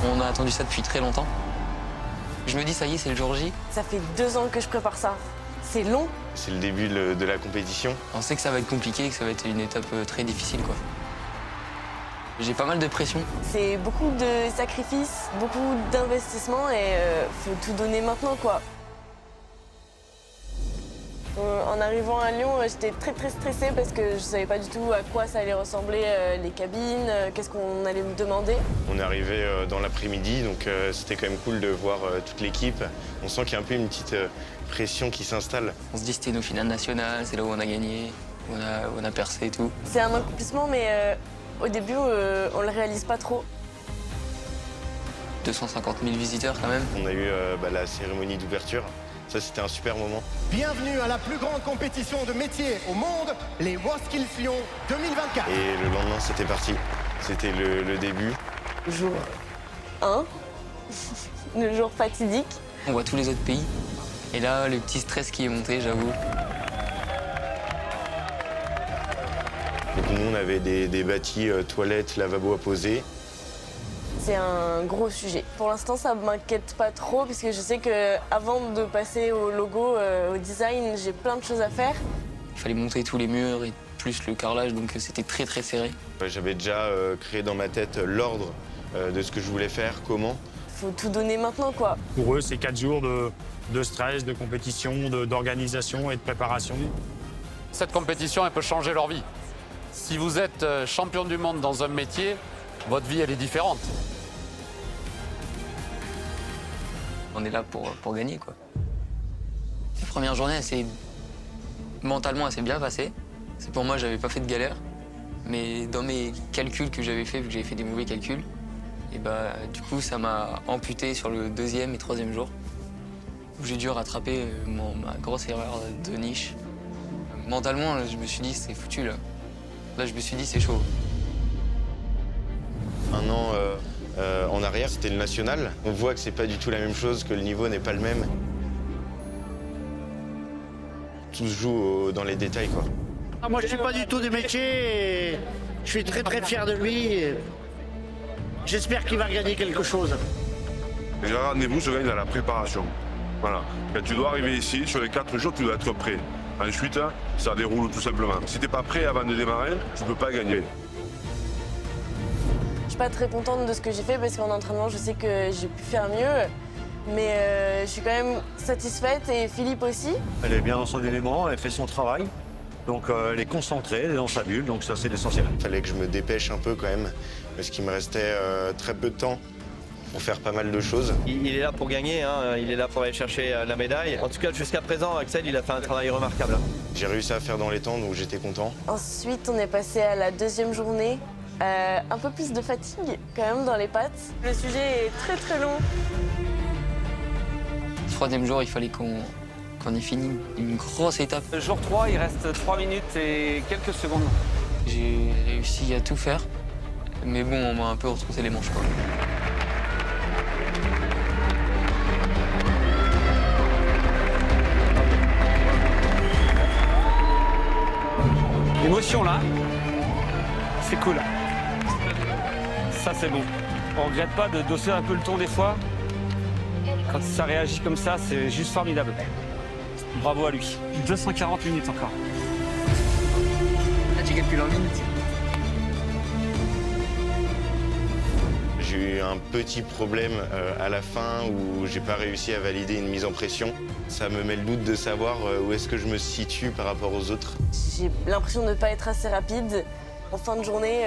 On a attendu ça depuis très longtemps. Je me dis, ça y est, c'est le jour J. Ça fait 2 ans que je prépare ça. C'est long. C'est le début de la compétition. On sait que ça va être compliqué, que ça va être une étape très difficile, quoi. J'ai pas mal de pression. C'est beaucoup de sacrifices, beaucoup d'investissements et faut tout donner maintenant, quoi. En arrivant à Lyon, j'étais très stressée parce que je savais pas du tout à quoi ça allait ressembler, les cabines, qu'est-ce qu'on allait me demander. On est arrivé dans l'après-midi, donc c'était quand même cool de voir toute l'équipe. On sent qu'il y a un peu une petite pression qui s'installe. On se dit c'était nos finales nationales, c'est là où on a gagné, où on a percé et tout. C'est un accomplissement, mais au début, on le réalise pas trop. 250 000 visiteurs quand même. On a eu la cérémonie d'ouverture. Ça, c'était un super moment. Bienvenue à la plus grande compétition de métier au monde, les WorldSkills Lyon 2024. Et le lendemain, c'était parti. C'était le début. Jour 1, le jour fatidique. On voit tous les autres pays. Et là, le petit stress qui est monté, j'avoue. Donc nous, on avait des bâtis, toilettes, lavabo à poser. C'est un gros sujet. Pour l'instant, ça ne m'inquiète pas trop puisque je sais qu'avant de passer au logo, au design, j'ai plein de choses à faire. Il fallait monter tous les murs et plus le carrelage, donc c'était très serré. J'avais déjà créé dans ma tête l'ordre de ce que je voulais faire, comment. Faut tout donner maintenant, quoi. Pour eux, c'est 4 jours de stress, de compétition, d'organisation et de préparation. Cette compétition, elle peut changer leur vie. Si vous êtes champion du monde dans un métier, votre vie, elle est différente. On est là pour gagner, quoi. La première journée, mentalement, elle s'est bien passée. C'est pour moi, j'avais pas fait de galère. Mais dans mes calculs que j'avais fait, vu que j'avais fait des mauvais calculs, et du coup, ça m'a amputé sur le 2e et 3e jour, où j'ai dû rattraper ma grosse erreur de niche. Mentalement, là, je me suis dit, c'est foutu, là. Là, je me suis dit, c'est chaud. Un an en arrière, c'était le national. On voit que c'est pas du tout la même chose, que le niveau n'est pas le même. Tout se joue dans les détails, quoi. Moi, je suis pas du tout du métier. Et je suis très fier de lui. J'espère qu'il va gagner quelque chose. Les rendez-vous se gagnent dans la préparation. Voilà. Quand tu dois arriver ici, sur les 4 jours, tu dois être prêt. Ensuite, ça déroule tout simplement. Si t'es pas prêt avant de démarrer, tu peux pas gagner. Je suis pas très contente de ce que j'ai fait parce qu'en entraînement, je sais que j'ai pu faire mieux. Mais je suis quand même satisfaite et Philippe aussi. Elle est bien dans son élément, elle fait son travail. Donc elle est concentrée, elle est dans sa bulle, donc ça c'est l'essentiel. Il fallait que je me dépêche un peu quand même, parce qu'il me restait très peu de temps pour faire pas mal de choses. Il est là pour gagner, hein. Il est là pour aller chercher la médaille. En tout cas, jusqu'à présent, Axel, il a fait un travail remarquable. J'ai réussi à faire dans les temps, donc j'étais content. Ensuite, on est passé à la 2e journée. Un peu plus de fatigue quand même dans les pattes. Le sujet est très long. Le 3e jour, il fallait qu'on ait fini une grosse étape. Le jour 3, il reste 3 minutes et quelques secondes. J'ai réussi à tout faire, mais bon, on m'a un peu retroussé les manches, quoi. L'émotion là, c'est cool. Ça c'est bon. On regrette pas de dosser un peu le ton des fois. Quand ça réagit comme ça, c'est juste formidable. Bravo à lui. 240 minutes encore. Là, tu calcules en minutes. J'ai eu un petit problème à la fin où j'ai pas réussi à valider une mise en pression. Ça me met le doute de savoir où est-ce que je me situe par rapport aux autres. J'ai l'impression de ne pas être assez rapide. En fin de journée,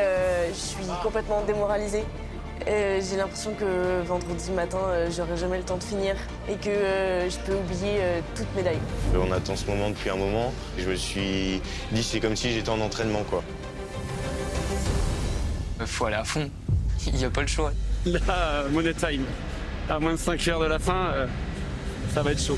je suis complètement démoralisée. J'ai l'impression que vendredi matin, j'aurai jamais le temps de finir et que je peux oublier toute médaille. On attend ce moment depuis un moment et je me suis dit c'est comme si j'étais en entraînement, quoi. Faut aller à fond. Il n'y a pas le choix. Là, money time. À moins de 5 heures de la fin, ça va être chaud.